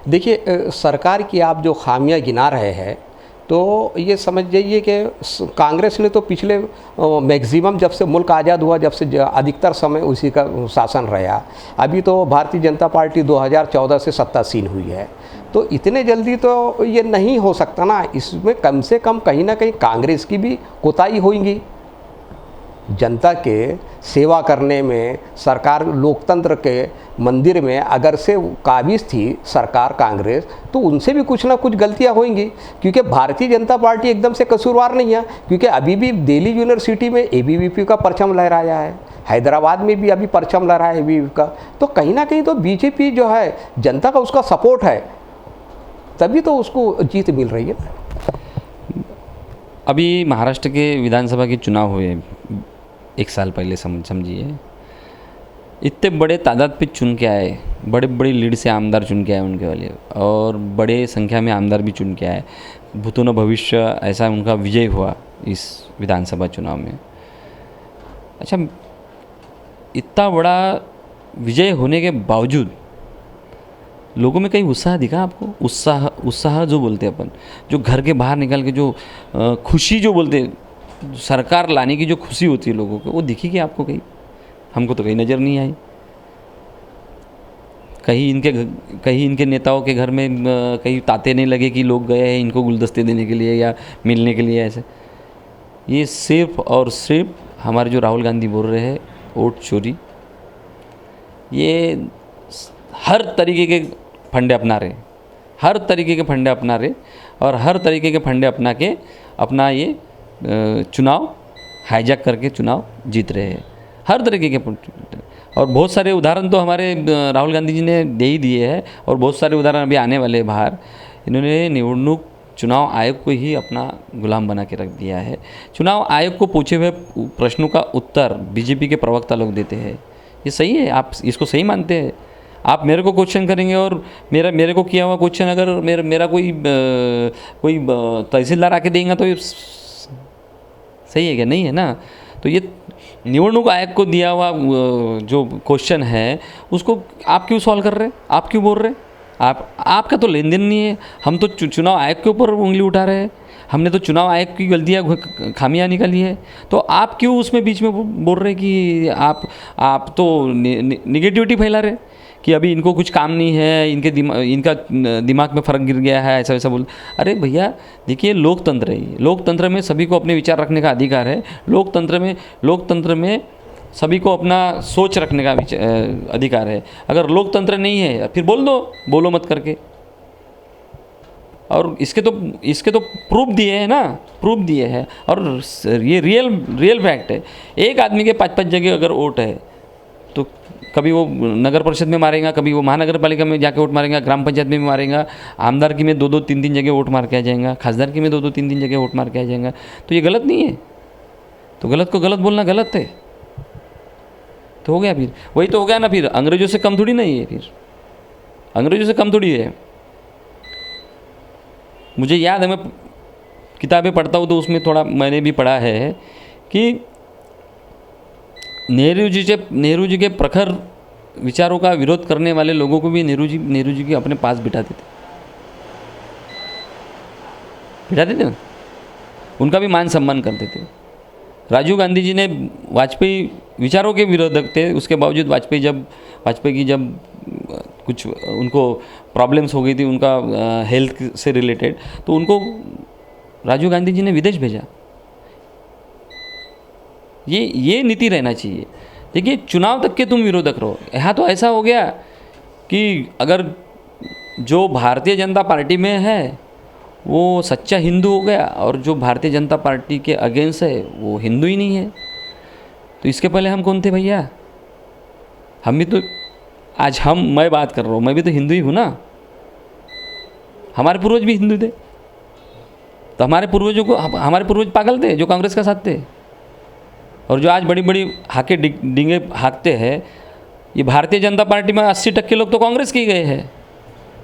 देखिए सरकार की आप जो खामियां गिना रहे हैं, तो ये समझ जाइए कि कांग्रेस ने तो पिछले मैक्सिमम जब से मुल्क आज़ाद हुआ, जब से अधिकतर समय उसी का शासन रहा। अभी तो भारतीय जनता पार्टी 2014 से सत्तासीन हुई है, तो इतने जल्दी तो ये नहीं हो सकता ना। इसमें कम से कम कहीं ना कहीं कांग्रेस की भी कोताही होगी। जनता के सेवा करने में, सरकार लोकतंत्र के मंदिर में अगर से काबिज थी सरकार कांग्रेस, तो उनसे भी कुछ ना कुछ गलतियां होंगी। क्योंकि भारतीय जनता पार्टी एकदम से कसूरवार नहीं है, क्योंकि अभी भी दिल्ली यूनिवर्सिटी में एबीवीपी का परचम लहराया है, हैदराबाद में भी अभी परचम लहराया है एबीवीपी का। तो कहीं ना कहीं तो बीजेपी जो है, जनता का उसका सपोर्ट है, तभी तो उसको जीत मिल रही है। अभी महाराष्ट्र के विधानसभा के चुनाव हुए 1 साल पहले, समझिए इतने बड़े तादाद पे चुन के आए, बड़े बड़ी लीड से आमदार चुन के आए उनके वाले, और बड़े संख्या में आमदार भी चुन के आए। भूतो न भविष्य ऐसा उनका विजय हुआ इस विधानसभा चुनाव में। अच्छा, इतना बड़ा विजय होने के बावजूद लोगों में कहीं उत्साह दिखा आपको? उत्साह जो बोलते हैं अपन, जो घर के बाहर निकल के जो खुशी जो बोलते हैं, सरकार लाने की जो खुशी होती है लोगों को, वो दिखी क्या आपको कहीं? हमको तो कहीं नज़र नहीं आई। कहीं इनके नेताओं के घर में कहीं ताते नहीं लगे कि लोग गए हैं इनको गुलदस्ते देने के लिए या मिलने के लिए ऐसे। ये सिर्फ और सिर्फ हमारे जो राहुल गांधी बोल रहे हैं वोट चोरी, ये हर तरीके के फंडे अपना रहे, हर तरीके के फंडे अपना रहे, और हर तरीके के फंडे अपना के अपना ये चुनाव हाईजैक करके चुनाव जीत रहे हैं, हर तरीके के। और बहुत सारे उदाहरण तो हमारे राहुल गांधी जी ने दे ही दिए हैं, और बहुत सारे उदाहरण अभी आने वाले हैं बाहर। इन्होंने निवडणूक चुनाव आयोग को ही अपना गुलाम बना के रख दिया है। चुनाव आयोग को पूछे हुए प्रश्नों का उत्तर बीजेपी के प्रवक्ता लोग देते हैं। ये सही है? आप इसको सही मानते हैं? आप मेरे को क्वेश्चन करेंगे और मेरे को किया हुआ क्वेश्चन अगर मेरा कोई तहसीलदार आके देगा तो ये सही है क्या? नहीं है ना। तो ये निवडणूक आयोग को दिया हुआ जो क्वेश्चन है उसको आप क्यों सॉल्व कर रहे हैं? आप क्यों बोल रहे हैं? आपका तो लेन देन नहीं है। हम तो चुनाव आयोग के ऊपर उंगली उठा रहे हैं। हमने तो चुनाव आयोग की गलतियाँ खामियाँ निकाली है, तो आप क्यों उसमें बीच में बोल रहे कि आप तो निगेटिविटी फैला रहे कि अभी इनको कुछ काम नहीं है, इनका दिमाग में फ़र्क गिर गया है, ऐसा वैसा बोल। अरे भैया देखिए, लोकतंत्र है। लोकतंत्र में सभी को अपने विचार रखने का अधिकार है। लोकतंत्र में सभी को अपना सोच रखने का अधिकार है। अगर लोकतंत्र नहीं है फिर बोलो मत करके। और इसके तो प्रूफ दिए हैं ना, प्रूफ दिए हैं, और ये रियल फैक्ट है। एक आदमी के 5-5 जगह अगर वोट है तो कभी वो नगर परिषद में मारेगा, कभी वो महानगर पालिका में जाके वोट मारेगा, ग्राम पंचायत में भी मारेगा, आमदार की में 2-2, 3-3 जगह वोट मार के आ जाएगा, खासदार की में 2-2, 3-3 जगह वोट मार के आ जाएगा। तो ये गलत नहीं है? तो गलत को गलत बोलना गलत है तो हो गया। फिर वही तो हो गया ना। फिर अंग्रेजों से कम थोड़ी नहीं है, फिर अंग्रेजों से कम थोड़ी है। मुझे याद है, मैं किताबें पढ़ता हूँ तो उसमें थोड़ा मैंने भी पढ़ा है कि नेहरू जी के प्रखर विचारों का विरोध करने वाले लोगों को भी नेहरू जी के अपने पास बिठाते थे ना, उनका भी मान सम्मान करते थे। राजीव गांधी जी ने वाजपेयी विचारों के विरोधक थे, उसके बावजूद वाजपेयी की जब कुछ उनको प्रॉब्लम्स हो गई थी उनका हेल्थ से रिलेटेड, तो उनको राजीव गांधी जी ने विदेश भेजा। ये नीति रहना चाहिए। देखिए, चुनाव तक के तुम विरोधक रहो। यहाँ तो ऐसा हो गया कि अगर जो भारतीय जनता पार्टी में है वो सच्चा हिंदू हो गया, और जो भारतीय जनता पार्टी के अगेंस्ट है वो हिंदू ही नहीं है। तो इसके पहले हम कौन थे भैया? हम भी तो मैं बात कर रहा हूँ, मैं भी तो हिंदू ही हूँ ना। हमारे पूर्वज भी हिंदू थे, तो हमारे पूर्वज पागल थे जो कांग्रेस का साथ थे। और जो आज बड़ी बड़ी डींगे हाँकते हैं, ये भारतीय जनता पार्टी में 80% लोग तो कांग्रेस के ही गए हैं।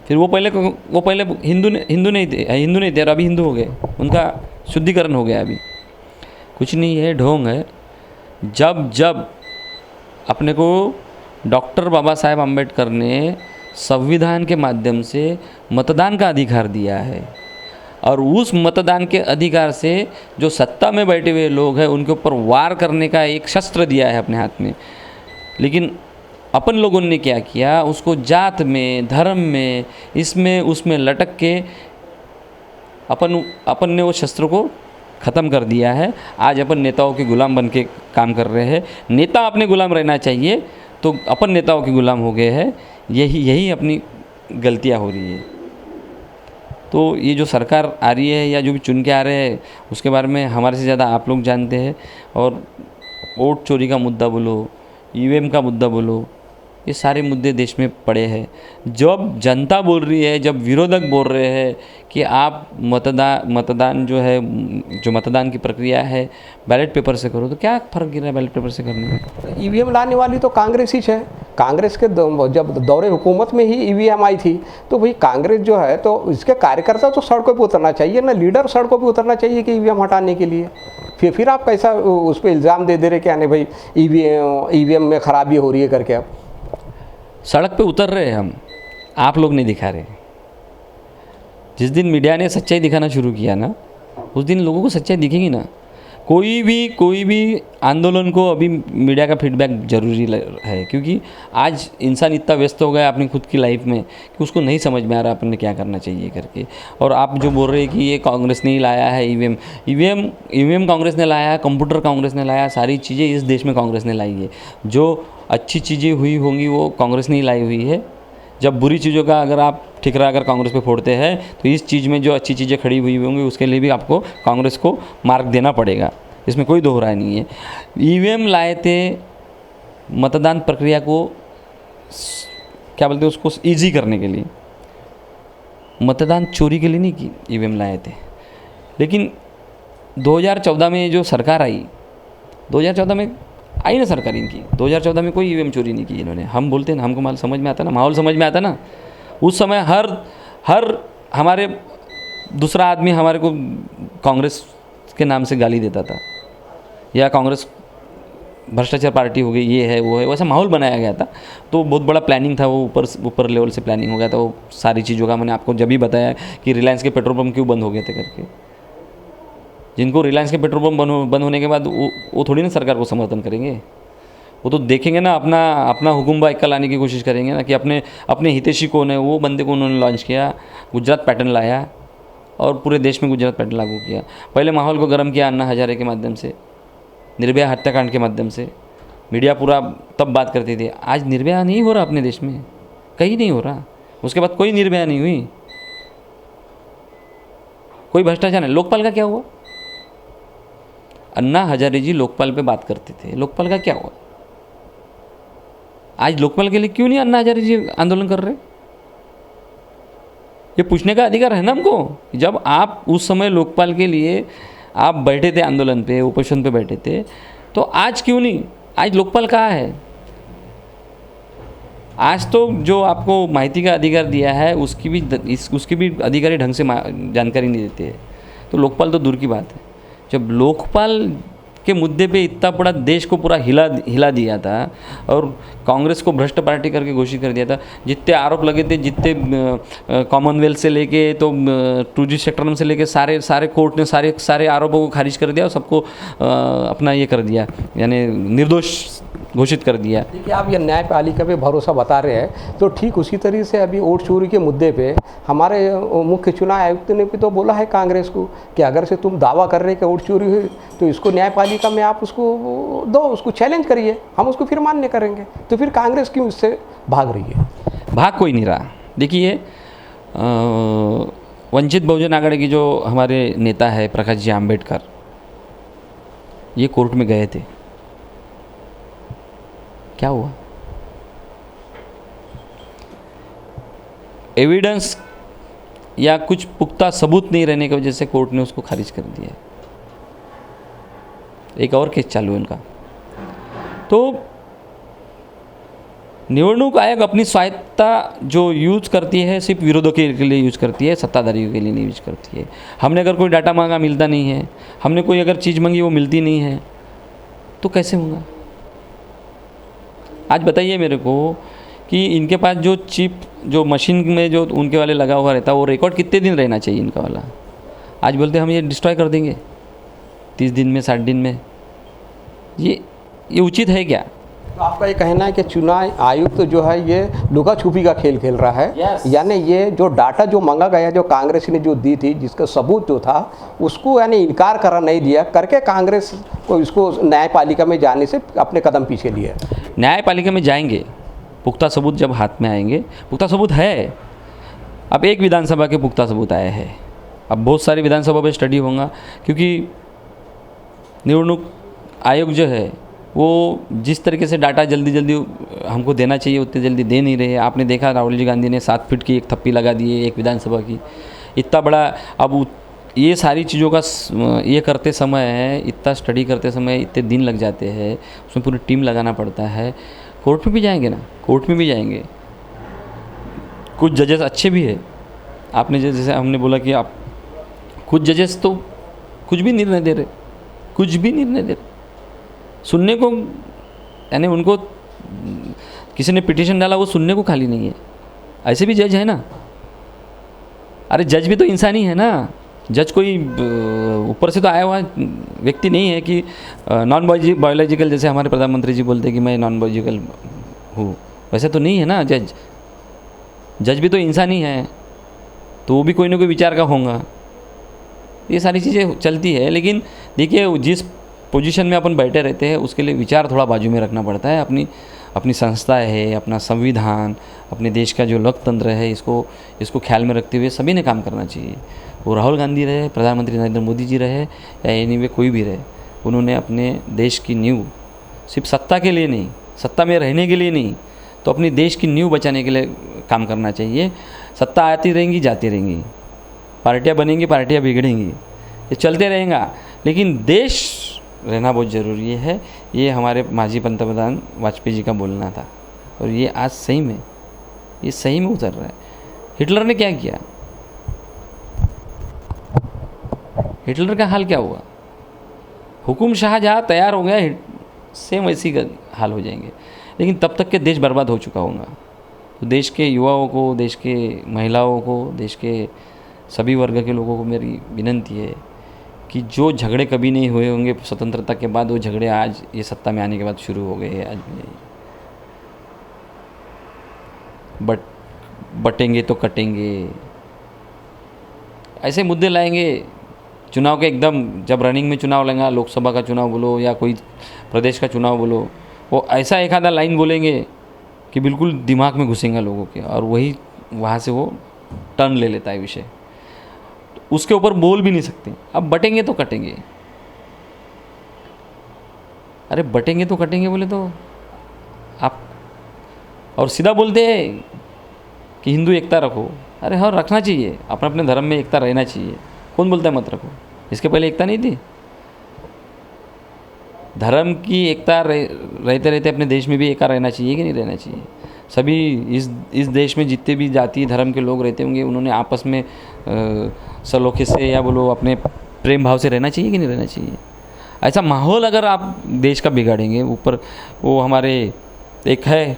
फिर वो पहले हिंदू नहीं थे और अभी हिंदू हो गए, उनका शुद्धिकरण हो गया। अभी कुछ नहीं है, ढोंग है। जब अपने को डॉक्टर बाबा साहेब आम्बेडकर ने संविधान के माध्यम से मतदान का अधिकार दिया है, और उस मतदान के अधिकार से जो सत्ता में बैठे हुए लोग हैं उनके ऊपर वार करने का एक शस्त्र दिया है अपने हाथ में। लेकिन अपन लोगों ने क्या किया, उसको जात में, धर्म में, इसमें उसमें लटक के अपन ने वो शस्त्र को ख़त्म कर दिया है। आज अपन नेताओं के गुलाम बन के काम कर रहे हैं। नेता अपने गुलाम रहना चाहिए, तो अपन नेताओं के गुलाम हो गए हैं। यही अपनी गलतियां हो रही है। तो ये जो सरकार आ रही है या जो भी चुन के आ रहे हैं, उसके बारे में हमारे से ज़्यादा आप लोग जानते हैं। और वोट चोरी का मुद्दा बोलो, ईवीएम का मुद्दा बोलो, ये सारे मुद्दे देश में पड़े हैं। जब जनता बोल रही है, जब विरोधक बोल रहे हैं कि आप मतदान जो है, जो मतदान की प्रक्रिया है बैलेट पेपर से करो, तो क्या फ़र्क गिर रहा है बैलेट पेपर से करने में? ईवीएम लाने वाली तो कांग्रेस ही है। कांग्रेस के जब दौरे हुकूमत में ही ईवीएम आई थी, तो भाई कांग्रेस जो है, तो इसके कार्यकर्ता तो सड़कों पर उतरना चाहिए ना, लीडर सड़कों पर उतरना चाहिए कि ईवीएम हटाने के लिए। फिर आप कैसा उस पर इल्ज़ाम दे रहे कि नहीं भाई ईवीएम में खराबी हो रही है करके। अब सड़क पे उतर रहे हैं हम, आप लोग नहीं दिखा रहे। जिस दिन मीडिया ने सच्चाई दिखाना शुरू किया ना, उस दिन लोगों को सच्चाई दिखेगी ना। कोई भी आंदोलन को अभी मीडिया का फीडबैक ज़रूरी है, क्योंकि आज इंसान इतना व्यस्त हो गया अपनी खुद की लाइफ में कि उसको नहीं समझ में आ रहा अपन ने क्या करना चाहिए करके। और आप जो बोल रहे हैं कि ये कांग्रेस ने ही लाया है ईवीएम कांग्रेस ने लाया है, कंप्यूटर कांग्रेस ने लाया, सारी चीज़ें इस देश में कांग्रेस ने लाई है। जो अच्छी चीज़ें हुई होंगी वो कांग्रेस ने ही लाई हुई है। जब बुरी चीज़ों का अगर आप ठिकरा अगर कांग्रेस पे फोड़ते हैं, तो इस चीज़ में जो अच्छी चीज़ें खड़ी हुई होंगी उसके लिए भी आपको कांग्रेस को मार्क देना पड़ेगा, इसमें कोई दो राय नहीं है। ईवीएम लाए थे मतदान प्रक्रिया को क्या बोलते हैं उसको ईजी करने के लिए, मतदान चोरी के लिए नहीं की ईवीएम लाए थे। लेकिन 2014 में जो सरकार आई, 2014 में आई ना सरकार इनकी, 2014 में कोई ईवीएम चोरी नहीं की इन्होंने। हम बोलते हैं ना, हमको माल समझ में आता ना, माहौल समझ में आता ना। उस समय हर हमारे दूसरा आदमी हमारे को कांग्रेस के नाम से गाली देता था, या कांग्रेस भ्रष्टाचार पार्टी हो गई, ये है वो है, वैसा माहौल बनाया गया था। तो बहुत बड़ा प्लानिंग था, वो ऊपर लेवल से प्लानिंग हो गया था वो सारी चीज़ों का। मैंने आपको जब भी बताया कि रिलायंस के पेट्रोल पंप क्यों बंद हो गए थे करके। जिनको रिलायंस के पेट्रोल पंप बंद होने के बाद वो थोड़ी ना सरकार को समर्थन करेंगे, वो तो देखेंगे ना, अपना हुकुम एक लाने की कोशिश करेंगे ना कि अपने हितैषी कौन है। वो बंदे को उन्होंने लॉन्च किया, गुजरात पैटर्न लाया और पूरे देश में गुजरात पैटर्न लागू किया। पहले माहौल को गर्म किया अन्ना हजारे के माध्यम से, निर्भया हत्याकांड के माध्यम से। मीडिया पूरा तब बात करती थी। आज निर्भया नहीं हो रहा अपने देश में, कहीं नहीं हो रहा। उसके बाद कोई निर्भया नहीं हुई, कोई भ्रष्टाचार नहीं। लोकपाल का क्या हुआ? अन्ना हजारे जी लोकपाल पे बात करते थे, लोकपाल का क्या हुआ? आज लोकपाल के लिए क्यों नहीं अन्ना हजारे जी आंदोलन कर रहे? ये पूछने का अधिकार है ना हमको। जब आप उस समय लोकपाल के लिए आप बैठे थे आंदोलन पे, ओपोजिशन पे बैठे थे, तो आज क्यों नहीं? आज लोकपाल कहाँ है? आज तो जो आपको माहिती का अधिकार दिया है उसकी भी अधिकारी ढंग से जानकारी नहीं देते हैं। तो लोकपाल तो दूर की बात है। जब लोकपाल के मुद्दे पे इतना बड़ा देश को पूरा हिला दिया था और कांग्रेस को भ्रष्ट पार्टी करके घोषित कर दिया था, जितने आरोप लगे थे, जितने कॉमनवेल्थ से लेके तो 2G सेक्टर से लेके सारे कोर्ट ने सारे आरोपों को खारिज कर दिया और सबको अपना ये कर दिया, यानी निर्दोष घोषित कर दिया। देखिए, आप ये न्यायपालिका पे भरोसा बता रहे हैं, तो ठीक उसी तरीके से अभी वोट चोरी के मुद्दे पे हमारे मुख्य चुनाव आयुक्त ने भी तो बोला है कांग्रेस को कि अगर से तुम दावा कर रहे कि वोट चोरी हुई तो इसको न्यायपालिका में आप उसको दो, उसको चैलेंज करिए, हम उसको फिर मान्य करेंगे। तो फिर कांग्रेस क्यों इससे भाग रही है? भाग कोई नहीं रहा। देखिए, वंचित बहुजन आघाड़ी की जो हमारे नेता है प्रकाश जी आंबेडकर, ये कोर्ट में गए थे, क्या हुआ? एविडेंस या कुछ पुख्ता सबूत नहीं रहने की वजह से कोर्ट ने उसको खारिज कर दिया। एक और केस चालू है उनका। तो निवडणूक आयोग अपनी स्वायत्तता जो यूज करती है सिर्फ विरोधों के लिए यूज करती है, सत्ताधारियों के लिए नहीं यूज करती है। हमने अगर कोई डाटा मांगा मिलता नहीं है, हमने कोई अगर चीज़ मांगी वो मिलती नहीं है, तो कैसे होगा? आज बताइए मेरे को कि इनके पास जो चीफ जो मशीन में जो उनके वाले लगा हुआ रहता है वो रिकॉर्ड कितने दिन रहना चाहिए इनका वाला। आज बोलते हम ये डिस्ट्रॉय कर देंगे 30 दिन में 60 दिन में, ये उचित है क्या? तो आपका ये कहना है कि चुनाव आयुक्त तो जो है ये लुका छुपी का खेल खेल रहा है। Yes. यानी ये जो डाटा जो मांगा गया, जो कांग्रेस ने जो दी थी, जिसका सबूत जो था उसको यानी इनकार करा नहीं दिया करके कांग्रेस को इसको न्यायपालिका में जाने से अपने कदम पीछे लिए। न्यायपालिका में जाएंगे, पुख्ता सबूत जब हाथ में आएंगे, पुख्ता सबूत है। अब एक विधानसभा के पुख्ता सबूत आए हैं, अब बहुत सारी विधानसभा पे स्टडी होगा, क्योंकि निवडणूक आयोग जो है वो जिस तरीके से डाटा जल्दी जल्दी हमको देना चाहिए उतने जल्दी दे नहीं रहे। आपने देखा राहुल जी गांधी ने 7 फीट की एक थप्पी लगा दी है एक विधानसभा की, इतना बड़ा। अब ये सारी चीज़ों का ये करते समय है, इतना स्टडी करते समय इतने दिन लग जाते हैं, उसमें पूरी टीम लगाना पड़ता है। कोर्ट में भी जाएंगे ना, कोर्ट में भी जाएंगे। कुछ जजेस अच्छे भी है, आपने जैसे हमने बोला कि आप कुछ जजेस तो कुछ भी निर्णय दे रहे, कुछ भी निर्णय दे रहे सुनने को, यानी उनको किसी ने पिटीशन डाला वो सुनने को खाली नहीं है। ऐसे भी जज है ना, अरे जज भी तो इंसान ही है ना। जज कोई ऊपर से तो आया हुआ व्यक्ति नहीं है कि नॉन बायोलॉजिकल, जैसे हमारे प्रधानमंत्री जी बोलते हैं कि मैं नॉन बायोलॉजिकल हूँ, वैसे तो नहीं है ना। जज भी तो इंसान ही है, तो वो भी कोई ना कोई विचार का होगा। ये सारी चीज़ें चलती है, लेकिन देखिए जिस पोजीशन में अपन बैठे रहते हैं उसके लिए विचार थोड़ा बाजू में रखना पड़ता है। अपनी संस्था है, अपना संविधान, अपने देश का जो लोकतंत्र है, इसको ख्याल में रखते हुए सभी ने काम करना चाहिए। वो राहुल गांधी रहे, प्रधानमंत्री नरेंद्र मोदी जी रहे, या एनीवे कोई भी रहे, उन्होंने अपने देश की नींव सिर्फ सत्ता के लिए नहीं, सत्ता में रहने के लिए नहीं, तो अपनी देश की नींव बचाने के लिए काम करना चाहिए। सत्ता आती रहेंगी, जाती रहेंगी, पार्टियाँ बनेंगी, पार्टियाँ बिगड़ेंगी, ये चलते रहेगा, लेकिन देश रहना बहुत ज़रूरी है। ये हमारे माजी पंतप्रधान वाजपेयी जी का बोलना था, और ये आज सही में उतर रहा है। हिटलर ने क्या किया? हिटलर का हाल क्या हुआ? हुकुम शाह जहाँ तैयार हो गया, सेम वैसी का हाल हो जाएंगे, लेकिन तब तक के देश बर्बाद हो चुका होगा। तो देश के युवाओं को, देश के महिलाओं को, देश के सभी वर्ग के लोगों को मेरी विनती है कि जो झगड़े कभी नहीं हुए होंगे स्वतंत्रता के बाद, वो झगड़े आज ये सत्ता में आने के बाद शुरू हो गए हैं। आज बटेंगे तो कटेंगे, ऐसे मुद्दे लाएंगे। चुनाव के एकदम जब रनिंग में चुनाव लेंगे, लोकसभा का चुनाव बोलो या कोई प्रदेश का चुनाव बोलो, वो ऐसा एक आधा लाइन बोलेंगे कि बिल्कुल दिमाग में घुसेंगे लोगों के, और वही वहाँ से वो टर्न ले लेता है विषय। उसके ऊपर बोल भी नहीं सकते। अब बटेंगे तो कटेंगे, अरे बटेंगे तो कटेंगे बोले तो आप, और सीधा बोलते हैं कि हिंदू एकता रखो। अरे हाँ, रखना चाहिए, अपने अपने धर्म में एकता रहना चाहिए। कौन बोलता है मत रखो? इसके पहले एकता नहीं थी? धर्म की एकता रहते रहते अपने देश में भी एकता रहना चाहिए कि नहीं रहना चाहिए? सभी इस देश में जितने भी जाति धर्म के लोग रहते होंगे, उन्होंने आपस में सलोखे से या बोलो अपने प्रेम भाव से रहना चाहिए कि नहीं रहना चाहिए? ऐसा माहौल अगर आप देश का बिगाड़ेंगे, ऊपर वो हमारे एक है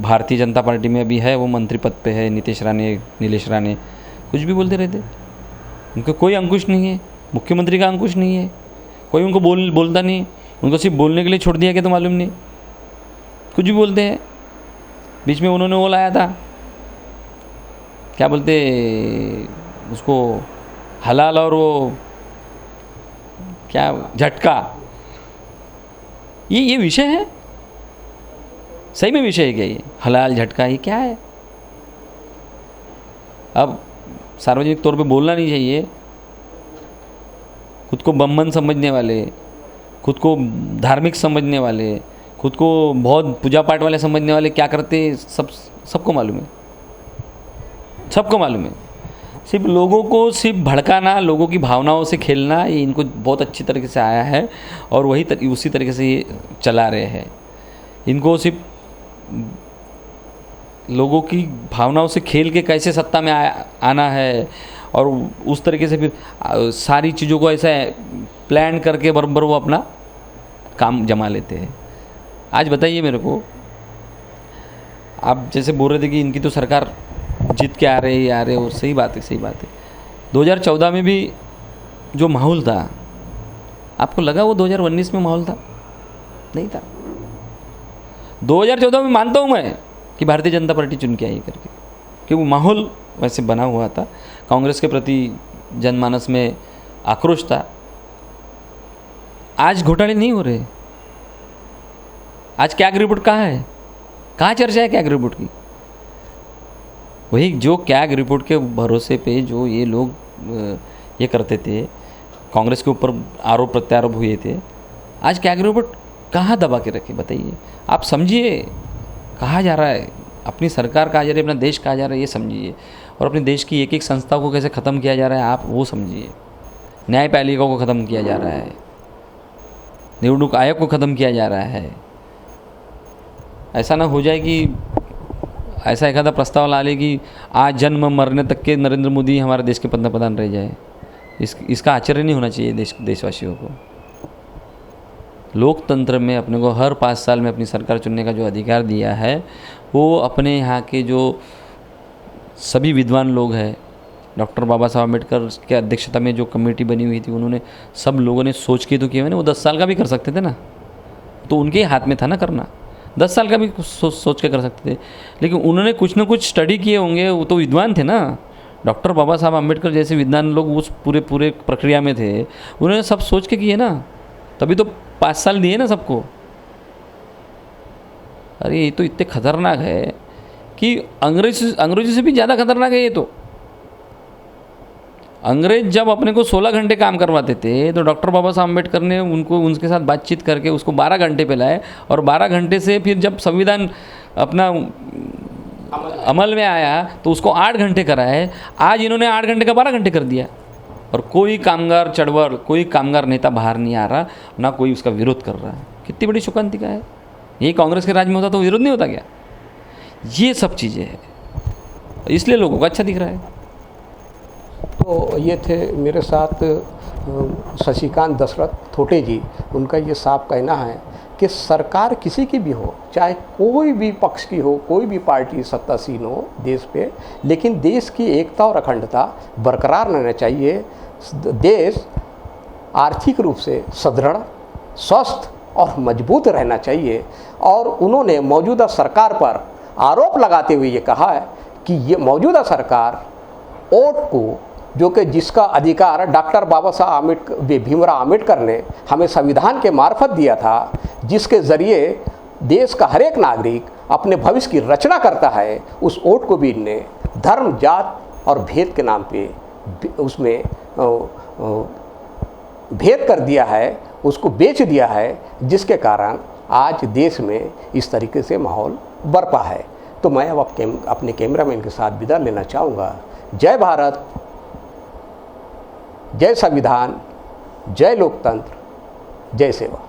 भारतीय जनता पार्टी में अभी है, वो मंत्री पद पे है, नीलेश राणे, कुछ भी बोलते रहते, उनका कोई अंकुश नहीं है, मुख्यमंत्री का अंकुश नहीं है, कोई उनको बोलता नहीं, उनको सिर्फ बोलने के लिए छोड़ दिया गया तो मालूम नहीं, कुछ भी बोलते हैं। बीच में उन्होंने वो लाया था, क्या बोलते उसको, हलाल और वो क्या झटका, ये विषय है? सही में विषय है क्या ये हलाल झटका? ये क्या है? अब सार्वजनिक तौर पे बोलना नहीं चाहिए। खुद को बम्मन समझने वाले, खुद को धार्मिक समझने वाले, खुद को बहुत पूजा पाठ वाले समझने वाले क्या करते, सबको मालूम है, सबको मालूम है। सिर्फ लोगों को सिर्फ भड़काना, लोगों की भावनाओं से खेलना, ये इनको बहुत अच्छी तरीके से आया है, और उसी तरीके से ये चला रहे हैं। इनको सिर्फ लोगों की भावनाओं से खेल के कैसे सत्ता में आना है, और उस तरीके से फिर सारी चीज़ों को ऐसा प्लान करके बराबर वो अपना काम जमा लेते हैं। आज बताइए मेरे को, आप जैसे बोल रहे थे कि इनकी तो सरकार जीत के आ रहे और सही बात है, सही बात है। 2014 में भी जो माहौल था, आपको लगा वो 2019 में माहौल था? नहीं था। 2014 में मानता हूँ मैं कि भारतीय जनता पार्टी चुन के आई करके, कि वो माहौल वैसे बना हुआ था, कांग्रेस के प्रति जनमानस में आक्रोश था। आज घोटाले नहीं हो रहे। आज कैग रिपोर्ट कहाँ है? कहाँ चर्चा है कैग रिपोर्ट की? वही जो कैग रिपोर्ट के भरोसे पे जो ये लोग ये करते थे, कांग्रेस के ऊपर आरोप प्रत्यारोप हुए थे, आज कैग रिपोर्ट कहाँ दबा के रखे? बताइए। आप समझिए कहाँ जा रहा है, अपनी सरकार कहाँ जा रही है, अपना देश कहाँ जा रहा है, ये समझिए। और अपने देश की एक एक संस्था को कैसे ख़त्म किया जा रहा है, आप वो समझिए। न्यायपालिका को ख़त्म किया जा रहा है, निवडणूक आयोग को ख़त्म किया जा रहा है। ऐसा ना हो जाए कि ऐसा एक आधा प्रस्ताव ला ले कि आज जन्म मरने तक के नरेंद्र मोदी हमारे देश के पंतप्रधान रह जाए। इसका आश्चर्य नहीं होना चाहिए देशवासियों को। लोकतंत्र में अपने को हर 5 साल में अपनी सरकार चुनने का जो अधिकार दिया है, वो अपने यहाँ के जो सभी विद्वान लोग हैं, डॉक्टर बाबा साहब अम्बेडकर के अध्यक्षता में जो कमेटी बनी हुई थी, उन्होंने सब लोगों ने सोच के तो किया। मैंने वो 10 साल का भी कर सकते थे ना, तो उनके हाथ में था ना करना। 10 साल का भी सोच के कर सकते थे, लेकिन उन्होंने कुछ ना कुछ स्टडी किए होंगे, वो तो विद्वान थे ना। डॉक्टर बाबा साहब अम्बेडकर जैसे विद्वान लोग उस पूरे प्रक्रिया में थे, उन्होंने सब सोच के किए ना, तभी तो 5 साल दिए ना सबको। अरे ये तो इतने खतरनाक है कि अंग्रेजी से भी ज़्यादा खतरनाक है ये तो। अंग्रेज जब अपने को 16 घंटे काम करवाते थे, तो डॉक्टर बाबा साहब अम्बेडकर ने उनके साथ बातचीत करके उसको 12 घंटे पे लाए, और 12 घंटे से फिर जब संविधान अपना अमल में आया तो उसको 8 घंटे कराए। आज इन्होंने 8 घंटे का 12 घंटे कर दिया, और कोई कामगार चळवळ, कोई कामगार नेता बाहर नहीं आ रहा, ना कोई उसका विरोध कर रहा है। कितनी बड़ी शोकांतिका है। यही कांग्रेस के राज में होता तो विरोध नहीं होता क्या? ये सब चीज़ें हैं, इसलिए लोगों को अच्छा दिख रहा है। तो ये थे मेरे साथ शशिकांत दशरथ थोटे जी। उनका ये साफ कहना है कि सरकार किसी की भी हो, चाहे कोई भी पक्ष की हो, कोई भी पार्टी सत्तासीन हो देश पे, लेकिन देश की एकता और अखंडता बरकरार रहना चाहिए। देश आर्थिक रूप से सुदृढ़, स्वस्थ और मजबूत रहना चाहिए। और उन्होंने मौजूदा सरकार पर आरोप लगाते हुए ये कहा है कि ये मौजूदा सरकार वोट को, जो कि जिसका अधिकार डॉक्टर बाबा साहब भीमराव अम्बेडकर ने हमें संविधान के मार्फत दिया था, जिसके ज़रिए देश का हर एक नागरिक अपने भविष्य की रचना करता है, उस वोट को भी इनने धर्म, जात और भेद के नाम पे उसमें भेद कर दिया है, उसको बेच दिया है, जिसके कारण आज देश में इस तरीके से माहौल बरपा है। तो मैं अब अपने कैमरामैन के साथ विदा लेना चाहूँगा। जय भारत, जय संविधान, जय लोकतंत्र, जय सेवा।